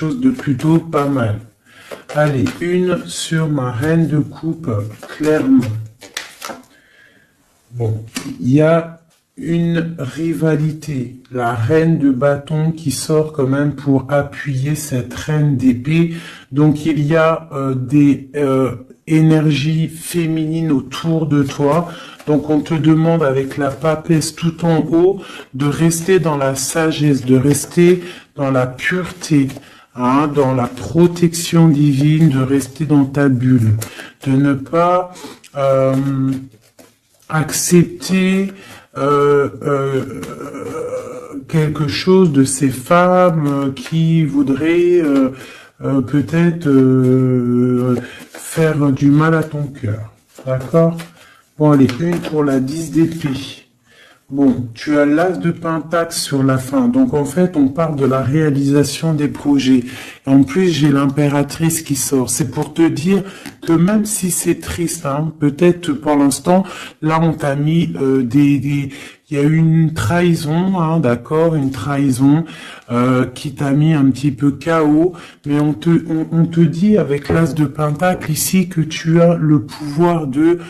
chose de plutôt pas mal. Allez, une sur ma reine de coupe, clairement. Bon, il y a une rivalité. La reine de bâton qui sort quand même pour appuyer cette reine d'épée. Donc, il y a des énergies féminines autour de toi. Donc, on te demande avec la papesse tout en haut de rester dans la sagesse, de rester dans la pureté. Hein, dans la protection divine, de rester dans ta bulle, de ne pas accepter quelque chose de ces femmes qui voudraient peut-être faire du mal à ton cœur. D'accord? Bon, allez, une pour la 10 d'épée. Bon, tu as l'as de pentacle sur la fin. Donc, en fait, on parle de la réalisation des projets. En plus, j'ai l'impératrice qui sort. C'est pour te dire que même si c'est triste, hein, peut-être pour l'instant, là, on t'a mis il y a eu une trahison, hein, d'accord, une trahison qui t'a mis un petit peu KO, mais on te dit avec l'as de pentacle ici que tu as le pouvoir de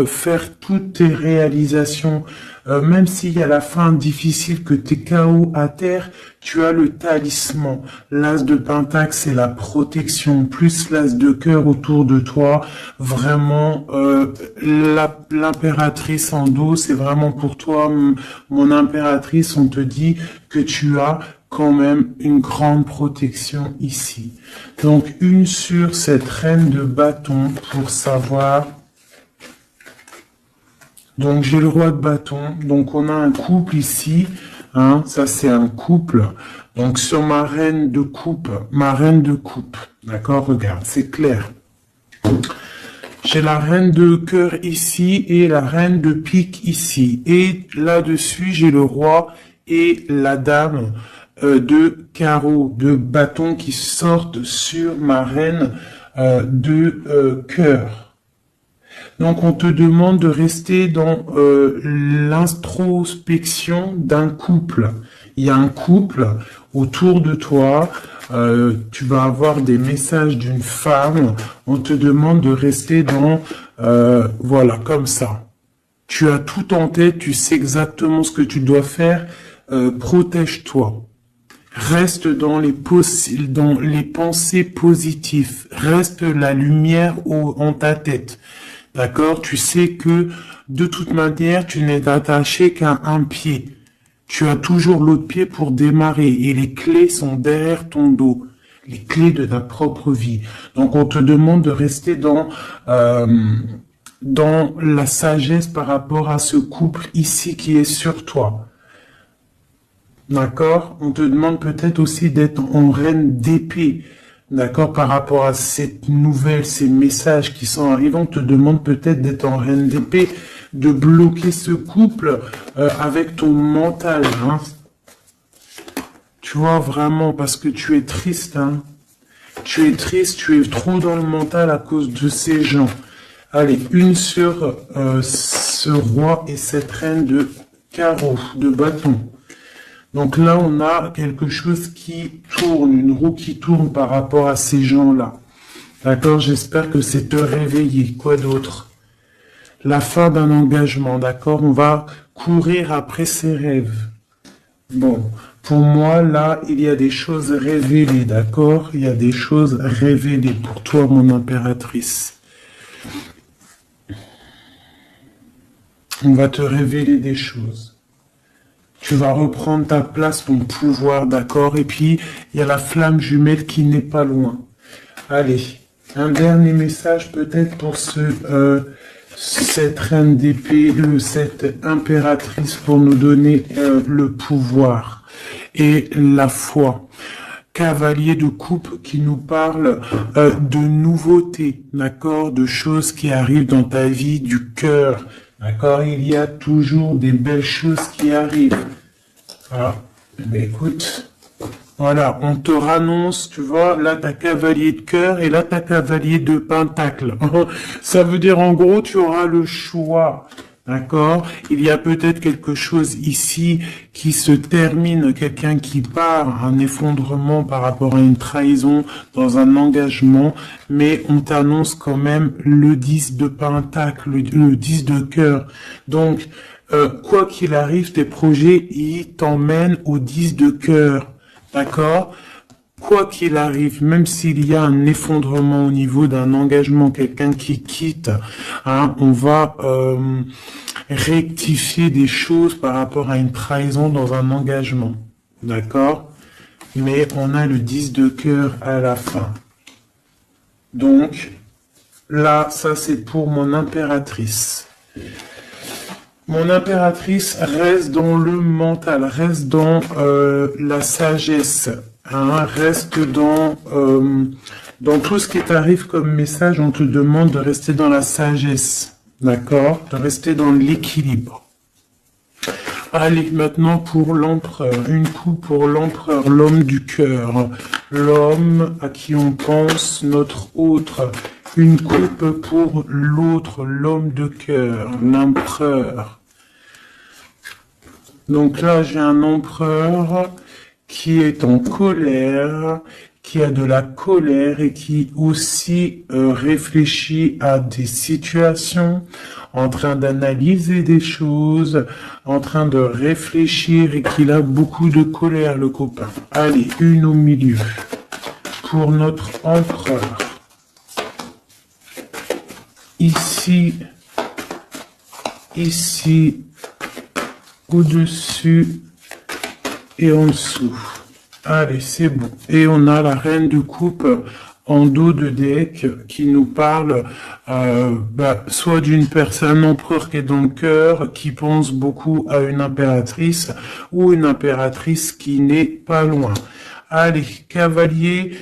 faire toutes tes réalisations. Même s'il y a la fin difficile, que t'es KO à terre, tu as le talisman. L'as de pentacle, c'est la protection, plus l'as de cœur autour de toi. Vraiment, l'impératrice en dos, c'est vraiment pour toi, mon impératrice. On te dit que tu as quand même une grande protection ici. Donc, une sur cette reine de bâton pour savoir. Donc, j'ai le roi de bâton. Donc, on a un couple ici. Hein, ça, c'est un couple. Donc, sur ma reine de coupe. D'accord, regarde, c'est clair. J'ai la reine de cœur ici et la reine de pique ici. Et là-dessus, j'ai le roi et la dame de carreau, de bâton qui sortent sur ma reine de cœur. Donc, on te demande de rester dans l'introspection d'un couple. Il y a un couple autour de toi. Tu vas avoir des messages d'une femme. On te demande de rester dans... voilà, comme ça. Tu as tout en tête. Tu sais exactement ce que tu dois faire. Protège-toi. Reste dans les pensées positives. Reste la lumière en ta tête. D'accord? Tu sais que, de toute manière, tu n'es attaché qu'à un pied. Tu as toujours l'autre pied pour démarrer et les clés sont derrière ton dos. Les clés de ta propre vie. Donc, on te demande de rester dans la sagesse par rapport à ce couple ici qui est sur toi. D'accord? On te demande peut-être aussi d'être en reine d'épée. D'accord, par rapport à cette nouvelle, ces messages qui sont arrivés, on te demande peut-être d'être en reine d'épée, de bloquer ce couple avec ton mental. Hein. Tu vois, vraiment, parce que tu es triste. Hein. Tu es triste, tu es trop dans le mental à cause de ces gens. Allez, une sur ce roi et cette reine de carreau, de bâton. Donc là, on a quelque chose qui tourne, une roue qui tourne par rapport à ces gens-là. D'accord? J'espère que c'est te réveiller. Quoi d'autre? La fin d'un engagement, d'accord? On va courir après ses rêves. Bon, pour moi, là, il y a des choses révélées, d'accord? Il y a des choses révélées pour toi, mon impératrice. On va te révéler des choses. Tu vas reprendre ta place, ton pouvoir, d'accord? Et puis, il y a la flamme jumelle qui n'est pas loin. Allez, un dernier message peut-être pour cette reine d'épée, cette impératrice pour nous donner le pouvoir et la foi. Cavalier de coupe qui nous parle de nouveautés, d'accord? De choses qui arrivent dans ta vie, du cœur. D'accord, il y a toujours des belles choses qui arrivent. Alors, ben écoute, voilà, on te rannonce, tu vois, là t'as cavalier de cœur et là t'as cavalier de pentacle. Ça veut dire en gros, tu auras le choix. D'accord? Il y a peut-être quelque chose ici qui se termine, quelqu'un qui part, un effondrement par rapport à une trahison dans un engagement, mais on t'annonce quand même le 10 de pentacle, le 10 de cœur. Donc, quoi qu'il arrive, tes projets, ils t'emmènent au 10 de cœur. D'accord? Quoi qu'il arrive, même s'il y a un effondrement au niveau d'un engagement, quelqu'un qui quitte, hein, on va rectifier des choses par rapport à une trahison dans un engagement. D'accord? Mais on a le 10 de cœur à la fin. Donc, là, ça c'est pour mon impératrice. Mon impératrice reste dans le mental, reste dans la sagesse, hein, reste dans tout ce qui t'arrive comme message. On te demande de rester dans la sagesse, d'accord, de rester dans l'équilibre. Allez, maintenant pour l'empereur, une coupe pour l'empereur, l'homme du cœur, l'homme à qui on pense, notre autre. Une coupe pour l'autre, l'homme de cœur, l'empereur. Donc là, j'ai un empereur qui est en colère, qui a de la colère et qui aussi réfléchit à des situations, en train d'analyser des choses, en train de réfléchir et qu'il a beaucoup de colère, le copain. Allez, une au milieu pour notre empereur. Ici, au-dessus et en dessous. Allez, c'est bon. Et on a la reine de coupe en dos de deck qui nous parle soit d'une personne, un empereur qui est dans le cœur, qui pense beaucoup à une impératrice, ou une impératrice qui n'est pas loin. Allez, cavalier,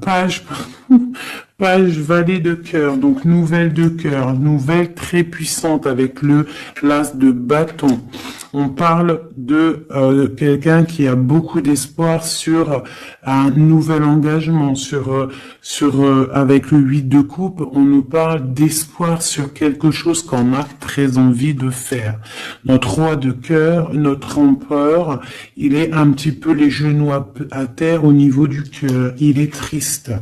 page, page valet de cœur, donc nouvelle de cœur, nouvelle très puissante avec le l'as de bâton. On parle de quelqu'un qui a beaucoup d'espoir sur un nouvel engagement, avec le 8 de coupe, on nous parle d'espoir sur quelque chose qu'on a très envie de faire. Notre roi de cœur, notre empereur, il est un petit peu les genoux à terre au niveau du cœur, il est triste.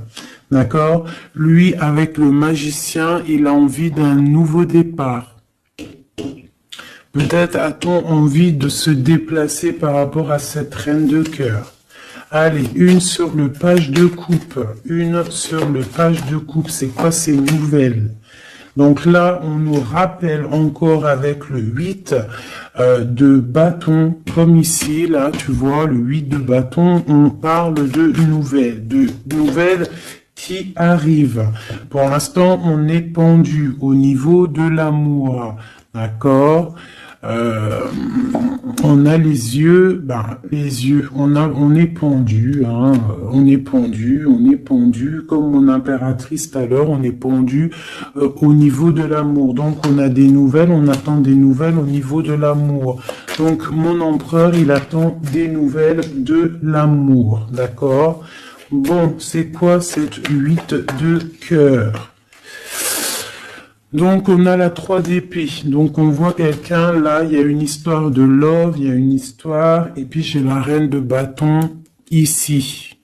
D'accord? Lui, avec le magicien, il a envie d'un nouveau départ. Peut-être a-t-on envie de se déplacer par rapport à cette reine de cœur. Allez, une sur le page de coupe. Une sur le page de coupe. C'est quoi ces nouvelles? Donc là, on nous rappelle encore avec le 8 de bâton, comme ici, là, tu vois, le 8 de bâton, on parle de nouvelles qui arrivent. Pour l'instant, on est pendu au niveau de l'amour, d'accord? On a les yeux, on est pendu, hein, on est pendu, comme mon impératrice tout à l'heure, on est pendu au niveau de l'amour. Donc on a des nouvelles, on attend des nouvelles au niveau de l'amour. Donc mon empereur, il attend des nouvelles de l'amour, d'accord? Bon, c'est quoi cette 8 de cœur? Donc, on a la 3 d'épée. Donc, on voit quelqu'un, là, il y a une histoire de love, il y a une histoire, et puis j'ai la reine de bâton ici.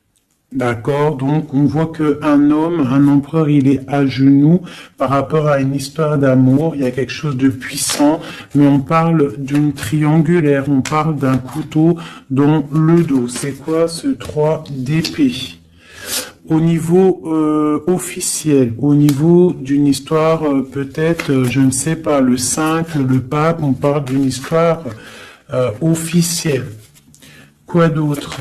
D'accord? Donc, on voit que un homme, un empereur, il est à genoux par rapport à une histoire d'amour. Il y a quelque chose de puissant, mais on parle d'une triangulaire, on parle d'un couteau dans le dos. C'est quoi ce 3 d'épée? Au niveau officiel, au niveau d'une histoire, peut-être, je ne sais pas, le 5, le pape, on parle d'une histoire officielle. Quoi d'autre?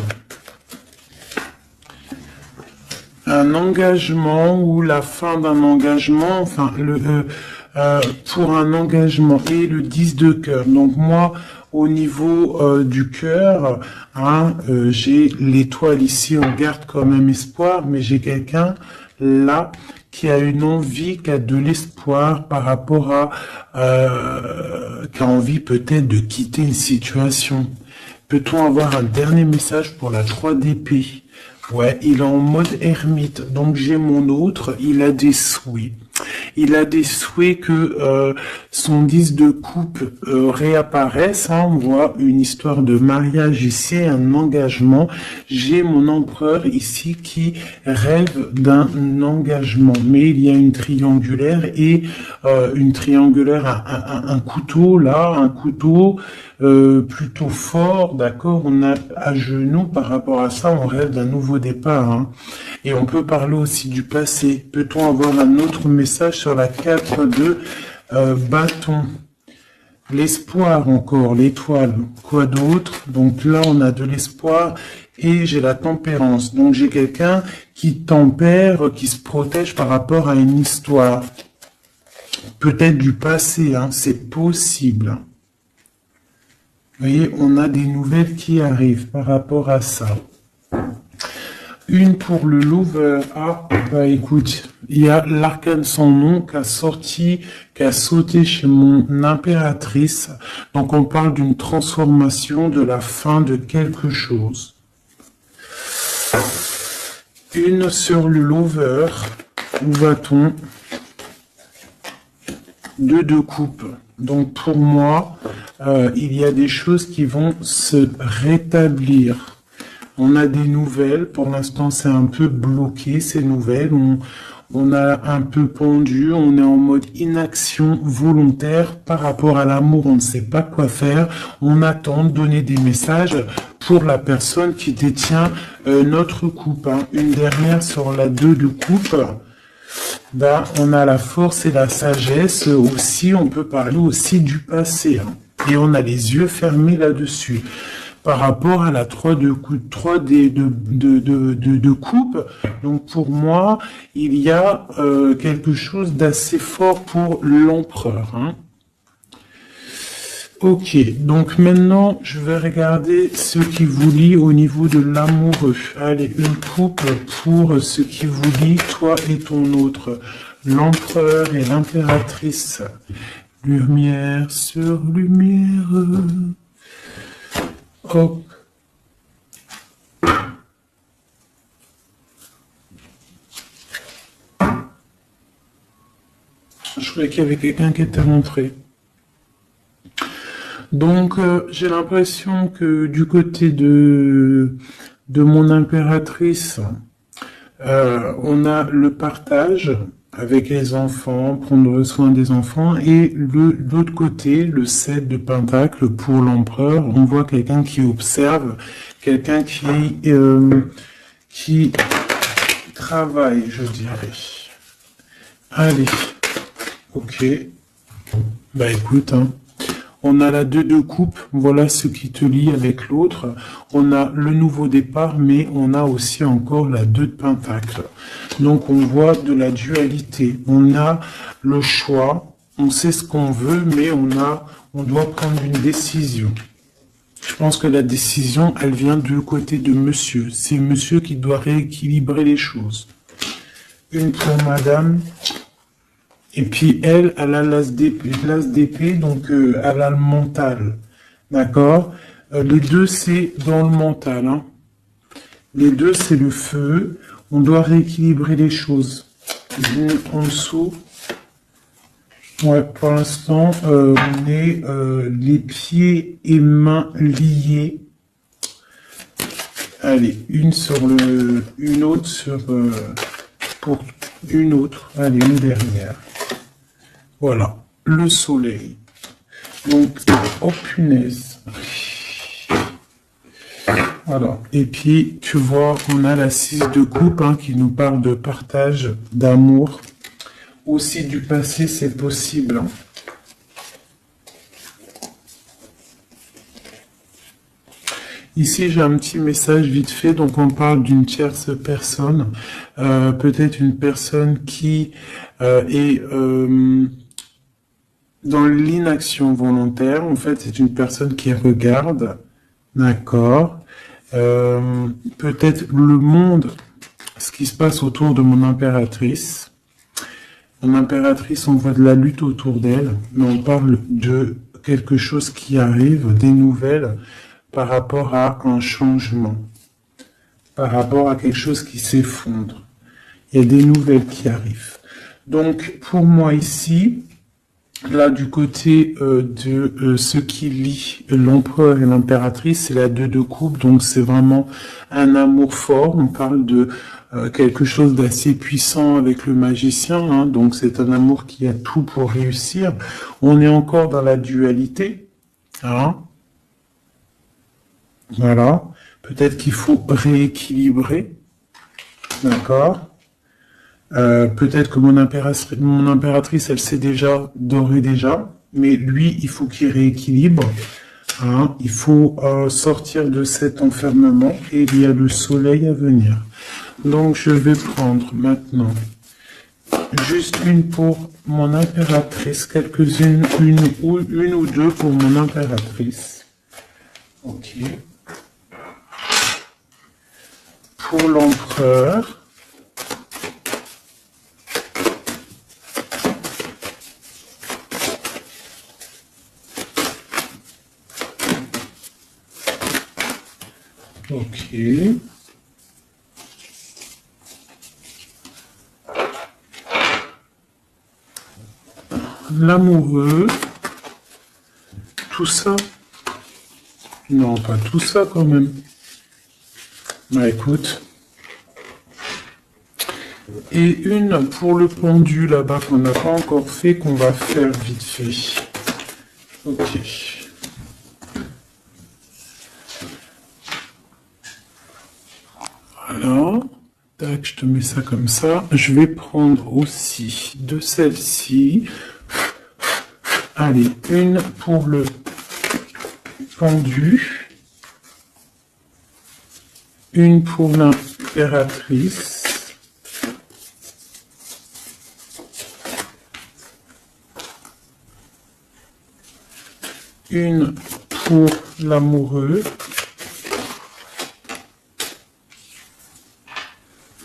Un engagement ou la fin d'un engagement, enfin, pour un engagement et le 10 de cœur. Donc moi, au niveau du cœur, hein, j'ai l'étoile ici, on garde quand même espoir, mais j'ai quelqu'un là qui a une envie, qui a de l'espoir par rapport à, qui a envie peut-être de quitter une situation. Peut-on avoir un dernier message pour la 3 d'épée? Ouais, il est en mode ermite, donc j'ai mon autre, il a des souhaits. Il a des souhaits que son 10 de coupe réapparaisse. Hein. On voit une histoire de mariage ici, un engagement. J'ai mon empereur ici qui rêve d'un engagement. Mais il y a une triangulaire et un couteau là, un couteau plutôt fort, d'accord. On a à genoux par rapport à ça, on rêve d'un nouveau départ. Hein. Et on peut parler aussi du passé. Peut-on avoir un autre message sur la 4 de bâton? L'espoir encore, l'étoile. Quoi d'autre? Donc là, on a de l'espoir et j'ai la tempérance. Donc j'ai quelqu'un qui tempère, qui se protège par rapport à une histoire. Peut-être du passé, hein, c'est possible. Vous voyez, on a des nouvelles qui arrivent par rapport à ça. Une pour le Lover. Ah, bah écoute, il y a l'arcane sans nom qui a sauté chez mon impératrice. Donc on parle d'une transformation, de la fin de quelque chose. Une sur le Lover. Où va-t-on? 2 de coupe. Donc pour moi, il y a des choses qui vont se rétablir. On a des nouvelles. Pour l'instant, c'est un peu bloqué, ces nouvelles. On a un peu pendu. On est en mode inaction volontaire par rapport à l'amour. On ne sait pas quoi faire. On attend de donner des messages pour la personne qui détient notre coupe. Hein. Une dernière sur la 2 de coupe. Ben, on a la force et la sagesse aussi, on peut parler aussi du passé. Hein. Et on a les yeux fermés là-dessus. Par rapport à la 3 de coupe, 3 de coupe, donc pour moi, il y a quelque chose d'assez fort pour l'empereur. Hein. Ok, donc maintenant, je vais regarder ce qui vous lie au niveau de l'amoureux. Allez, une coupe pour ce qui vous lie, toi et ton autre. L'empereur et l'impératrice. Lumière sur lumière. Hop. Je croyais qu'il y avait quelqu'un qui était rentré. Donc, j'ai l'impression que du côté de mon impératrice, on a le partage avec les enfants, prendre soin des enfants, et l'autre côté, le 7 de pentacle pour l'empereur, on voit quelqu'un qui observe, quelqu'un qui travaille, je dirais. Allez, ok. Bah écoute, hein. On a la 2 de coupe, voilà ce qui te lie avec l'autre. On a le nouveau départ, mais on a aussi encore la 2 de pentacle. Donc on voit de la dualité. On a le choix, on sait ce qu'on veut, mais on doit prendre une décision. Je pense que la décision, elle vient du côté de monsieur. C'est monsieur qui doit rééquilibrer les choses. Une pour madame. Et puis elle a l'as d'épée, donc elle a le mental. D'accord? Les deux, c'est dans le mental. Hein. Les deux, c'est le feu. On doit rééquilibrer les choses. En dessous. Ouais, pour l'instant, on est les pieds et mains liés. Allez, une autre sur pour une autre. Allez, une dernière. Voilà, le soleil. Donc, oh punaise. Voilà. Et puis, tu vois, on a la 6 de coupe hein, qui nous parle de partage, d'amour. Aussi du passé, c'est possible. Hein. Ici, j'ai un petit message vite fait. Donc, on parle d'une tierce personne. Peut-être une personne qui est... dans l'inaction volontaire, en fait, c'est une personne qui regarde, d'accord, peut-être le monde, ce qui se passe autour de mon impératrice. Mon impératrice, on voit de la lutte autour d'elle, mais on parle de quelque chose qui arrive, des nouvelles, par rapport à un changement, par rapport à quelque chose qui s'effondre. Il y a des nouvelles qui arrivent. Donc, pour moi ici, là, du côté de ce qui lie l'empereur et l'impératrice, c'est la 2 de coupe, donc c'est vraiment un amour fort. On parle de quelque chose d'assez puissant avec le magicien, hein, donc c'est un amour qui a tout pour réussir. On est encore dans la dualité, hein. Voilà. Peut-être qu'il faut rééquilibrer, d'accord. Peut-être que mon impératrice, elle sait déjà, d'ores et déjà, mais lui, il faut qu'il rééquilibre. Hein, il faut sortir de cet enfermement et il y a le soleil à venir. Donc, je vais prendre maintenant juste une pour mon impératrice, quelques-unes, une ou deux pour mon impératrice. Ok. Pour l'empereur. Ok. L'amoureux. Tout ça. Non, pas tout ça quand même. Bah écoute. Et une pour le pendu là-bas qu'on n'a pas encore fait, qu'on va faire vite fait. Ok. Voilà. Tac, je te mets ça comme ça. Je vais prendre aussi de celle-ci. Allez, une pour le pendu. Une pour l'impératrice. Une pour l'amoureux.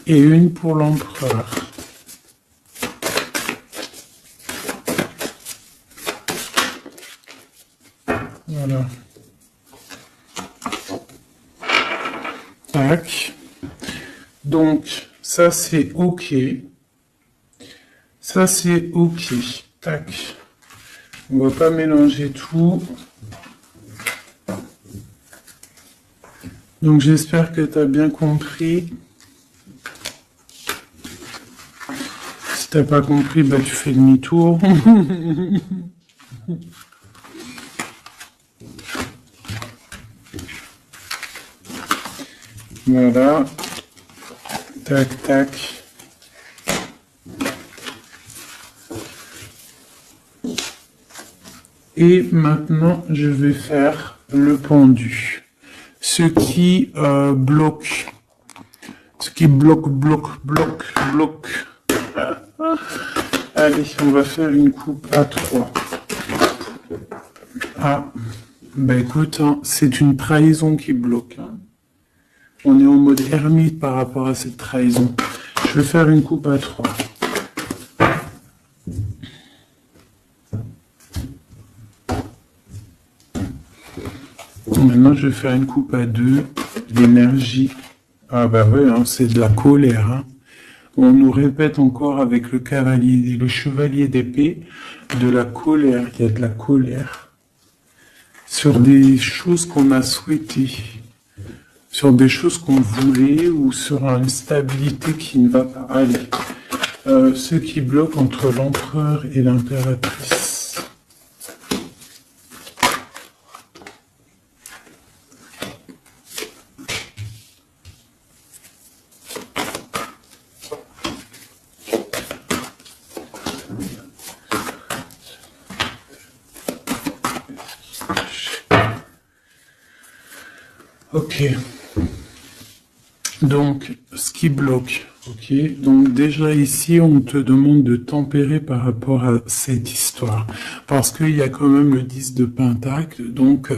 Et une pour l'empereur. Voilà. Tac. Donc, ça c'est OK. Ça c'est OK. Tac. On va pas mélanger tout. Donc, j'espère que tu as bien compris. Si t'as pas compris, bah tu fais demi-tour. Voilà. Tac, tac. Et maintenant, je vais faire le pendu. Ce qui bloque. Ce qui bloque. Allez, on va faire une coupe à 3. Ah, bah écoute, hein, c'est une trahison qui bloque. Hein. On est en mode ermite par rapport à cette trahison. Je vais faire une coupe à 3. Maintenant, je vais faire une coupe à 2. L'énergie. Ah bah ouais, hein, c'est de la colère. Hein. On nous répète encore avec le cavalier, le chevalier d'épée, de la colère. Il y a de la colère sur des choses qu'on a souhaitées, sur des choses qu'on voulait ou sur une stabilité qui ne va pas aller. Ce qui bloque entre l'empereur et l'impératrice. Ok. Donc, ce qui bloque. Ok. Donc, déjà ici, on te demande de tempérer par rapport à cette histoire. Parce qu'il y a quand même le 10 de Pentacle. Donc,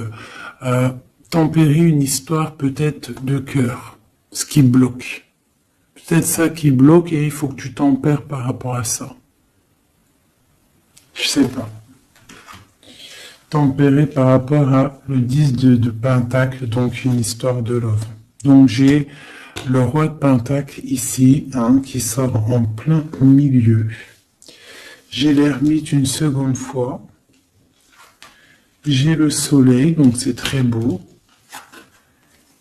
tempérer une histoire peut-être de cœur. Ce qui bloque. Peut-être ça qui bloque et il faut que tu tempères par rapport à ça. Je sais pas. Tempéré par rapport à le 10 de Pentacle, donc une histoire de love. Donc j'ai le roi de Pentacle ici, hein, qui sort en plein milieu. J'ai l'ermite une seconde fois. J'ai le soleil, donc c'est très beau.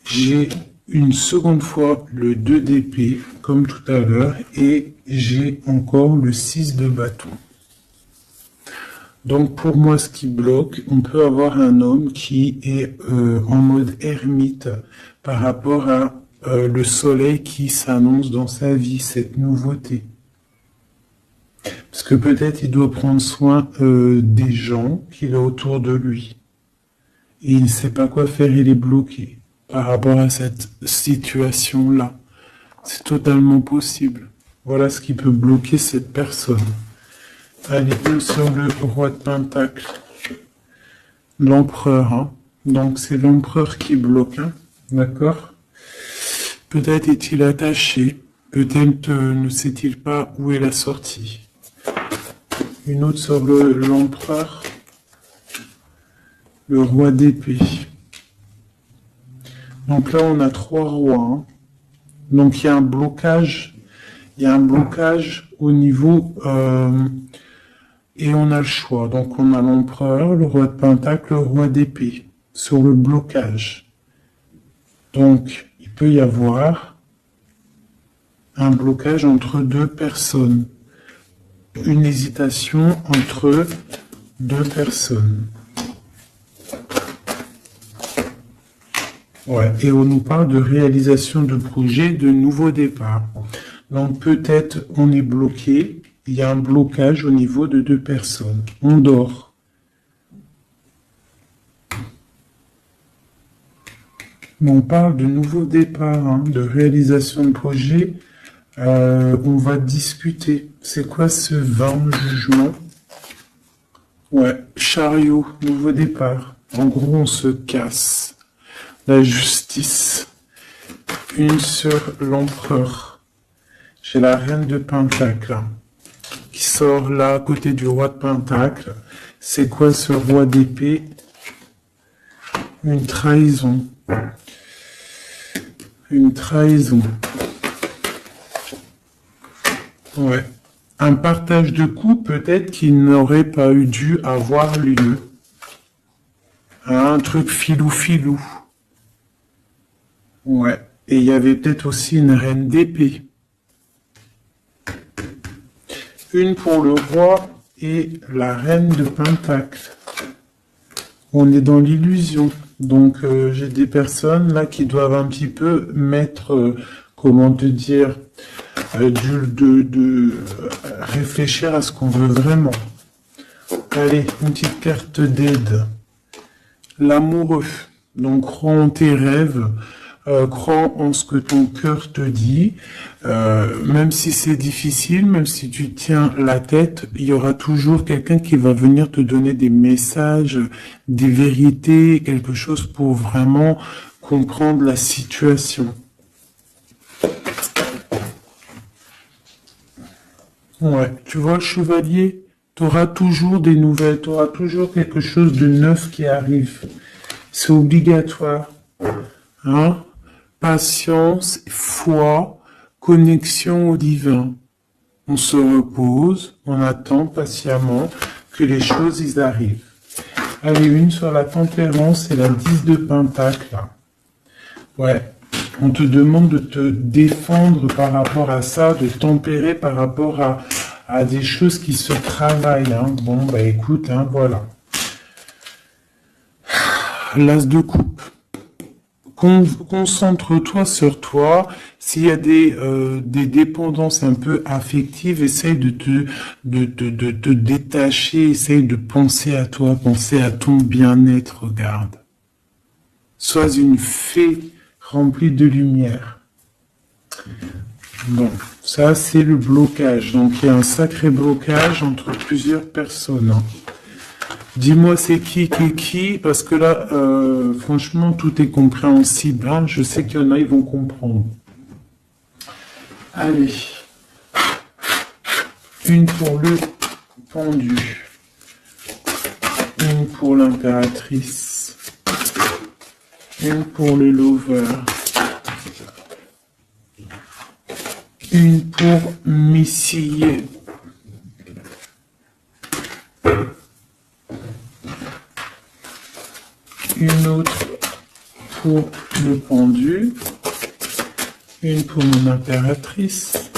J'ai une seconde fois le 2 d'épée, comme tout à l'heure, et j'ai encore le 6 de bâton. Donc pour moi, ce qui bloque, on peut avoir un homme qui est en mode ermite par rapport à le soleil qui s'annonce dans sa vie, cette nouveauté. Parce que peut-être il doit prendre soin des gens qu'il a autour de lui. Et il ne sait pas quoi faire, il est bloqué par rapport à cette situation-là. C'est totalement possible. Voilà ce qui peut bloquer cette personne. Allez, sur le roi de Pentacle. L'empereur, hein. Donc c'est l'empereur qui bloque, hein. D'accord? Peut-être est-il attaché. Peut-être ne sait-il pas où est la sortie. Une autre sur l'empereur. Le roi d'épée. Donc là, on a 3 rois, hein. Donc il y a un blocage. Il y a un blocage au niveau... et on a le choix. Donc on a l'empereur, le roi de Pentacle, le roi d'épée sur le blocage. Donc il peut y avoir un blocage entre 2 personnes. Une hésitation entre 2 personnes. Ouais, et on nous parle de réalisation de projets, de nouveaux départs. Donc peut-être on est bloqué. Il y a un blocage au niveau de 2 personnes. On dort. Mais on parle de nouveaux départs, hein, de réalisation de projet. On va discuter. C'est quoi ce 20 jugement? Ouais, chariot, nouveau départ. En gros, on se casse. La justice. Une sur l'empereur. J'ai la reine de Pentacle qui sort là à côté du roi de Pentacle. C'est quoi ce roi d'épée? Une trahison. Une trahison. Ouais. Un partage de coups peut-être qui n'aurait pas eu dû avoir lieu. Un truc filou-filou. Ouais. Et il y avait peut-être aussi une reine d'épée. Une pour le roi et la reine de Pentacle. On est dans l'illusion. Donc j'ai des personnes là qui doivent un petit peu mettre, comment te dire, réfléchir à ce qu'on veut vraiment. Allez, une petite carte d'aide. L'amoureux. Donc crois en tes rêves. Crois en ce que ton cœur te dit, même si c'est difficile, même si tu tiens la tête, il y aura toujours quelqu'un qui va venir te donner des messages, des vérités, quelque chose pour vraiment comprendre la situation. Ouais, tu vois, chevalier, tu auras toujours des nouvelles, tu auras toujours quelque chose de neuf qui arrive. C'est obligatoire. Hein? Patience, foi, connexion au divin. On se repose, on attend patiemment que les choses y arrivent. Allez, une sur la tempérance et la 10 de Pentacle. Ouais, on te demande de te défendre par rapport à ça, de tempérer par rapport à des choses qui se travaillent. Hein. Bon, bah écoute, hein, voilà. L'as de coupe. Concentre-toi sur toi. S'il y a des dépendances un peu affectives, essaye de te détacher, essaye de penser à toi, penser à ton bien-être, regarde. Sois une fée remplie de lumière. Bon, ça c'est le blocage. Donc il y a un sacré blocage entre plusieurs personnes. Hein. Dis-moi c'est qui, parce que là, franchement, tout est compréhensible. Hein. Je sais qu'il y en a, ils vont comprendre. Allez. Une pour le pendu. Une pour l'impératrice. Une pour le lover. Une pour Messier. une autre pour le pendu, une pour mon impératrice,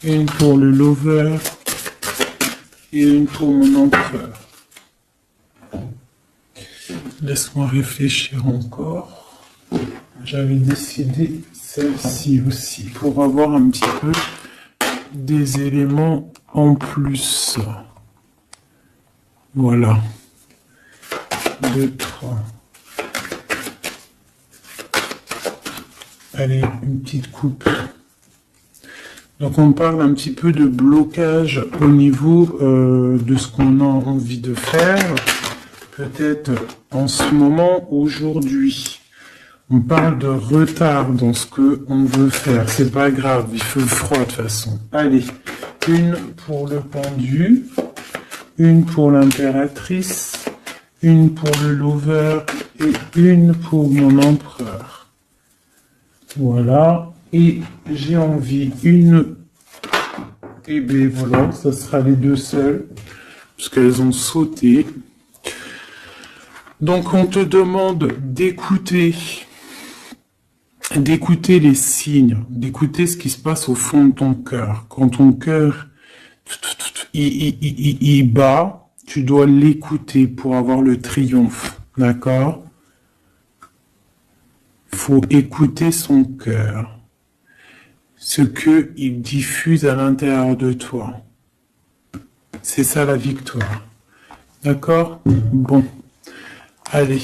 une pour le lover et une pour mon empereur. Laisse-moi réfléchir encore. J'avais décidé celle-ci aussi pour avoir un petit peu des éléments en plus. Voilà. 2, 3. Allez, une petite coupe. Donc on parle un petit peu de blocage au niveau de ce qu'on a envie de faire. Peut-être en ce moment, aujourd'hui. On parle de retard dans ce que on veut faire. C'est pas grave, il fait froid de toute façon. Allez, une pour le pendu, une pour l'impératrice, une pour le lover et une pour mon empereur. Voilà. Et j'ai envie une... Et bien voilà, ça sera les deux seules, parce qu'elles ont sauté. Donc on te demande d'écouter les signes, d'écouter ce qui se passe au fond de ton cœur. Quand ton cœur il bat, tu dois l'écouter pour avoir le triomphe, d'accord? Faut écouter son cœur, ce que il diffuse à l'intérieur de toi. C'est ça la victoire, d'accord? Bon. Allez,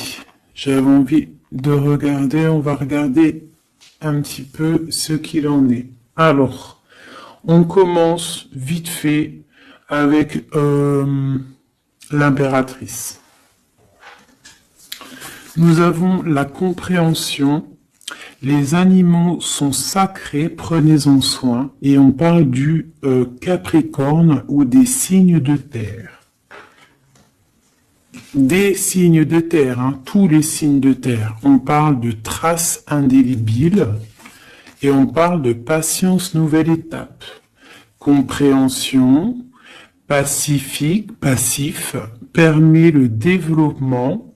j'avais envie de regarder, on va regarder un petit peu ce qu'il en est. Alors, on commence vite fait avec l'impératrice. Nous avons la compréhension, les animaux sont sacrés, prenez-en soin, et on parle du Capricorne ou des signes de terre. Des signes de terre, hein, tous les signes de terre. On parle de traces indélébiles et on parle de patience, nouvelle étape. Compréhension, pacifique, passif, permet le développement.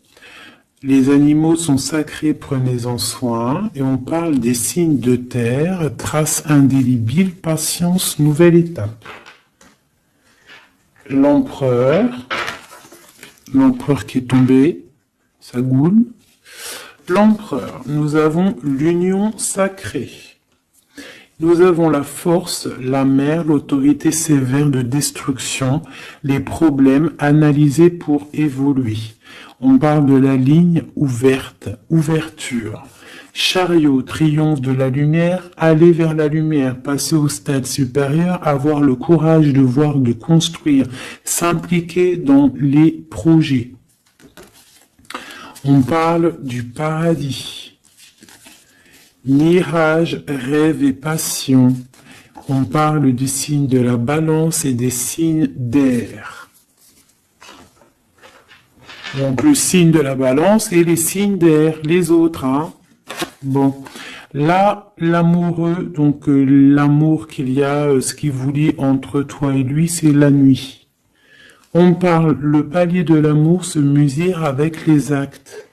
Les animaux sont sacrés, prenez-en soin. Et on parle des signes de terre, traces indélébiles, patience, nouvelle étape. L'empereur qui est tombé, ça goule. L'empereur, nous avons l'union sacrée. Nous avons la force, la mer, l'autorité sévère de destruction, les problèmes analysés pour évoluer. On parle de la ligne ouverte, ouverture. Chariot, triomphe de la lumière, aller vers la lumière, passer au stade supérieur, avoir le courage de voir, de construire, s'impliquer dans les projets. On parle du paradis. Mirage, rêve et passion. On parle du signe de la balance et des signes d'air. Donc le signe de la balance et les signes d'air, les autres, hein. Bon, là, l'amoureux, donc l'amour qu'il y a, ce qui vous lie entre toi et lui, c'est la nuit. On parle, le palier de l'amour se mesure avec les actes.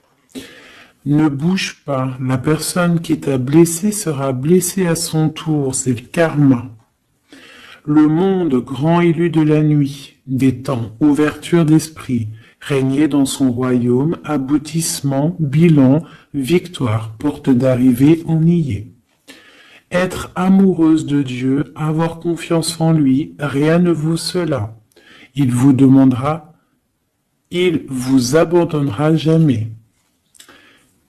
Ne bouge pas, la personne qui t'a blessé sera blessée à son tour, c'est le karma. Le monde, grand élu de la nuit, des temps, ouverture d'esprit, régner dans son royaume, aboutissement, bilan, victoire, porte d'arrivée, on y est. Être amoureuse de Dieu, avoir confiance en lui, rien ne vaut cela. Il vous demandera, il vous abandonnera jamais.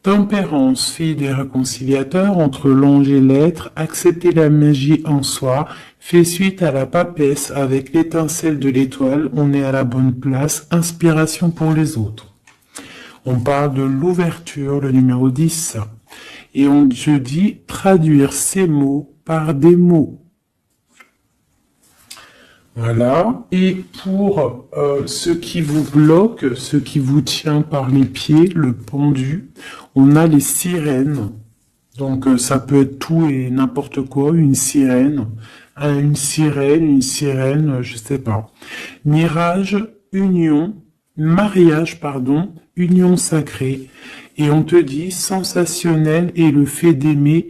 Tempérance, fille des réconciliateurs, entre l'ange et l'être, accepter la magie en soi, fait suite à la papesse avec l'étincelle de l'étoile, on est à la bonne place, inspiration pour les autres. On parle de l'ouverture, le numéro 10, et je dis traduire ces mots par des mots. Voilà, et pour ce qui vous bloque, ce qui vous tient par les pieds, le pendu, on a les sirènes. Donc ça peut être tout et n'importe quoi, une sirène, je sais pas. Mirage, union, mariage, pardon, union sacrée. Et on te dit, sensationnel est le fait d'aimer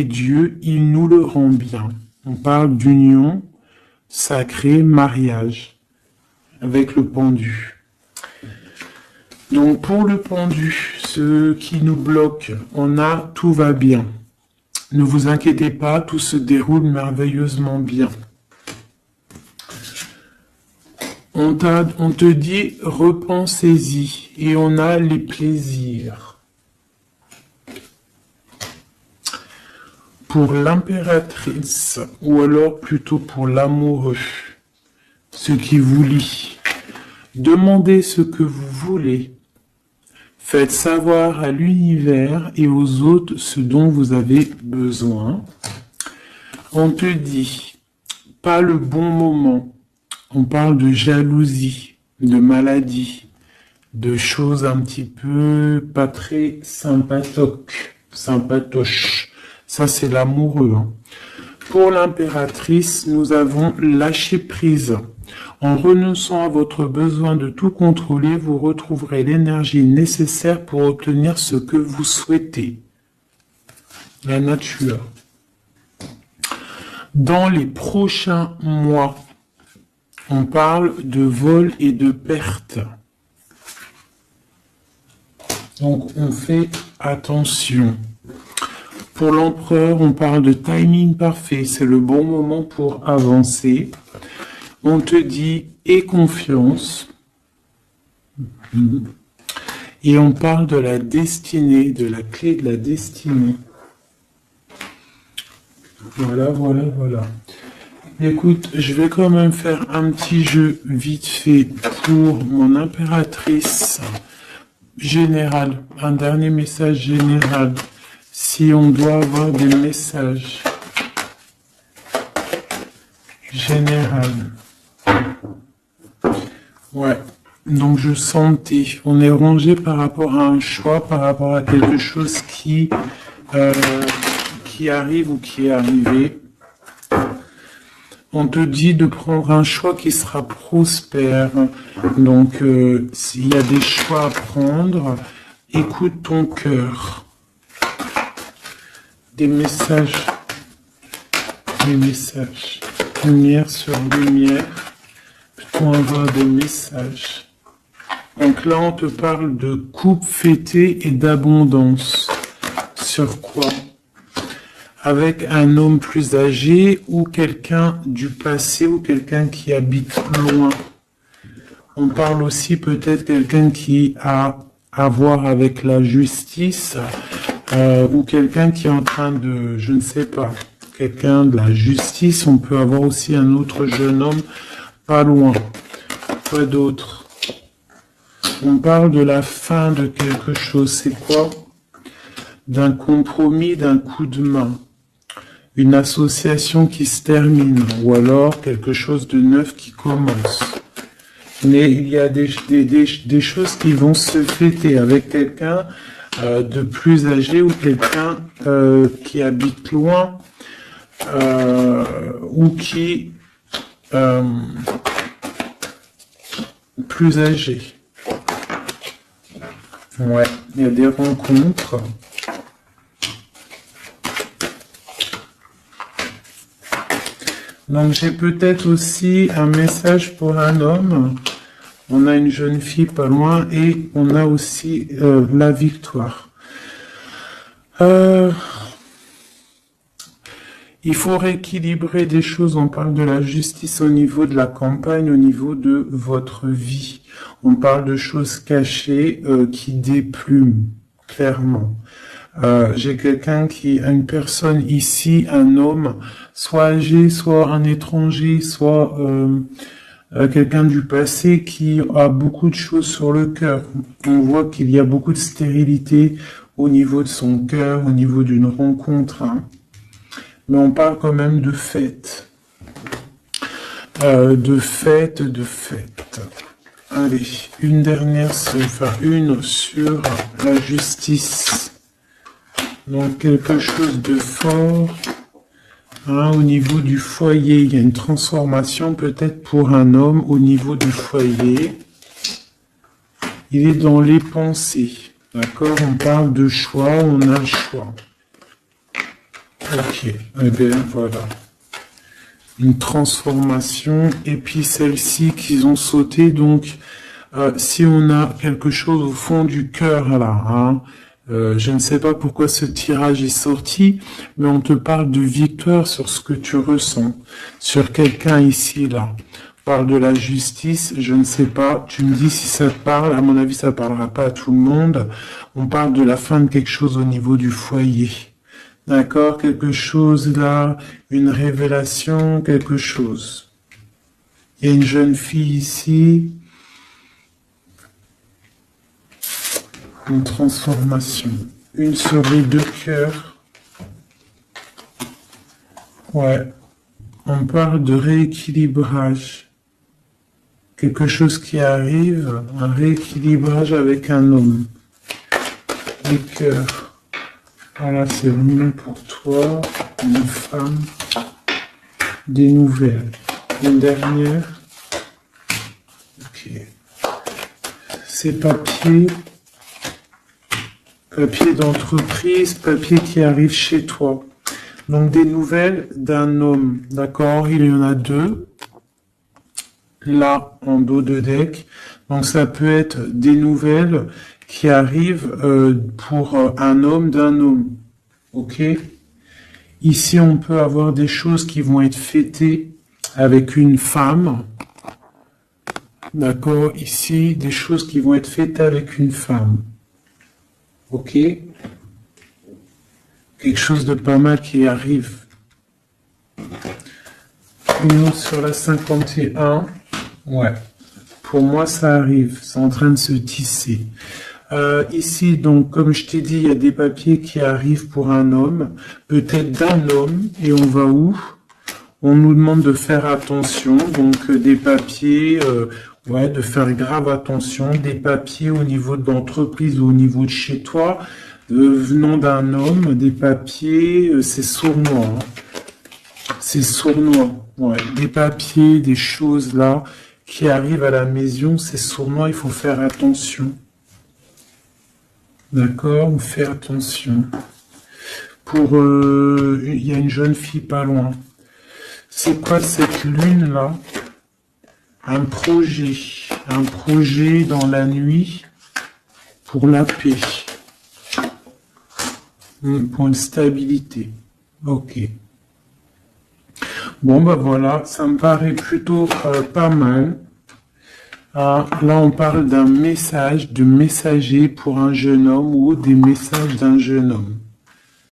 Dieu, il nous le rend bien. On parle d'union sacrée, mariage, avec le pendu. Donc pour le pendu, ce qui nous bloque, on a tout va bien. Ne vous inquiétez pas, tout se déroule merveilleusement bien. On te dit, repensez-y, et on a les plaisirs. Pour l'impératrice, ou alors plutôt pour l'amoureux, ce qui vous lie, demandez ce que vous voulez. Faites savoir à l'univers et aux autres ce dont vous avez besoin. On te dit, pas le bon moment. On parle de jalousie, de maladie, de choses un petit peu pas très sympatoches. Ça, c'est l'amoureux. Hein. Pour l'impératrice, nous avons lâché prise. En renonçant à votre besoin de tout contrôler, vous retrouverez l'énergie nécessaire pour obtenir ce que vous souhaitez. La nature. Dans les prochains mois, on parle de vol et de perte. Donc, on fait attention. Pour l'empereur, on parle de timing parfait. C'est le bon moment pour avancer. On te dit « aie confiance ». Et on parle de la destinée, de la clé de la destinée. Voilà. Écoute, je vais quand même faire un petit jeu vite fait pour mon impératrice générale. Un dernier message général. Si on doit avoir des messages généraux. Ouais. Donc je sentais. On est rangé par rapport à un choix, par rapport à quelque chose qui arrive ou qui est arrivé. On te dit de prendre un choix qui sera prospère. Donc, s'il y a des choix à prendre, écoute ton cœur. Des messages. Lumière sur lumière. Plutôt avoir des messages. Donc là, on te parle de coupe fêtée et d'abondance. Sur quoi ? Avec un homme plus âgé ou quelqu'un du passé ou quelqu'un qui habite loin. On parle aussi peut-être quelqu'un qui a à voir avec la justice ou quelqu'un qui est en train de, je ne sais pas, quelqu'un de la justice. On peut avoir aussi un autre jeune homme pas loin. Quoi d'autre? On parle de la fin de quelque chose. C'est quoi? D'un compromis, d'un coup de main. Une association qui se termine, ou alors quelque chose de neuf qui commence. Mais il y a des choses qui vont se fêter avec quelqu'un de plus âgé ou quelqu'un qui habite loin ou qui plus âgé. Ouais, il y a des rencontres. Donc j'ai peut-être aussi un message pour un homme. On a une jeune fille pas loin et on a aussi la victoire. Il faut rééquilibrer des choses. On parle de la justice au niveau de la campagne, au niveau de votre vie. On parle de choses cachées qui déplument, clairement. J'ai quelqu'un une personne ici, un homme, soit âgé, soit un étranger, soit quelqu'un du passé qui a beaucoup de choses sur le cœur. On voit qu'il y a beaucoup de stérilité au niveau de son cœur, au niveau d'une rencontre. Hein. Mais on parle quand même de fête. De fête. Allez, une dernière, une sur la justice. Donc quelque chose de fort au niveau du foyer. Il y a une transformation peut-être pour un homme au niveau du foyer. Il est dans les pensées. D'accord? On parle de choix, on a le choix. Ok, eh bien voilà. Une transformation, et puis celle-ci qu'ils ont sauté, donc si on a quelque chose au fond du cœur là, hein, je ne sais pas pourquoi ce tirage est sorti, mais on te parle de victoire sur ce que tu ressens, sur quelqu'un ici là. On parle de la justice, je ne sais pas, tu me dis si ça te parle, à mon avis ça parlera pas à tout le monde. On parle de la fin de quelque chose au niveau du foyer. D'accord, quelque chose là, une révélation, quelque chose. Il y a une jeune fille ici. Une transformation. Une sur les deux cœurs. Ouais. On parle de rééquilibrage. Quelque chose qui arrive, un rééquilibrage avec un homme. Les cœurs. Voilà, c'est vraiment pour toi, une femme, des nouvelles. Une dernière. Ok. Ces papiers, papier d'entreprise, papier qui arrive chez toi. Donc des nouvelles d'un homme, d'accord? Il y en a deux, là, en dos de deck. Donc ça peut être des nouvelles qui arrivent pour un homme d'un homme, ok? Ici, on peut avoir des choses qui vont être fêtées avec une femme, d'accord? Ici, des choses qui vont être fêtées avec une femme, ok? Quelque chose de pas mal qui arrive. Nous, sur la 51, ouais. Pour moi, ça arrive. C'est en train de se tisser. Ici, donc, comme je t'ai dit, il y a des papiers qui arrivent pour un homme, peut-être d'un homme, et on va où? On nous demande de faire attention, donc des papiers, ouais, de faire grave attention, des papiers au niveau de l'entreprise ou au niveau de chez toi, venant d'un homme, des papiers, c'est sournois, hein. C'est sournois, ouais, des papiers, des choses là, qui arrivent à la maison, c'est sournois, il faut faire attention. D'accord, on fait attention. Pour, il y a une jeune fille pas loin. C'est quoi cette lune là? Un projet dans la nuit pour la paix, pour une stabilité. Ok. Bon bah voilà, ça me paraît plutôt pas mal. Ah, là, on parle d'un message, de messager pour un jeune homme ou des messages d'un jeune homme.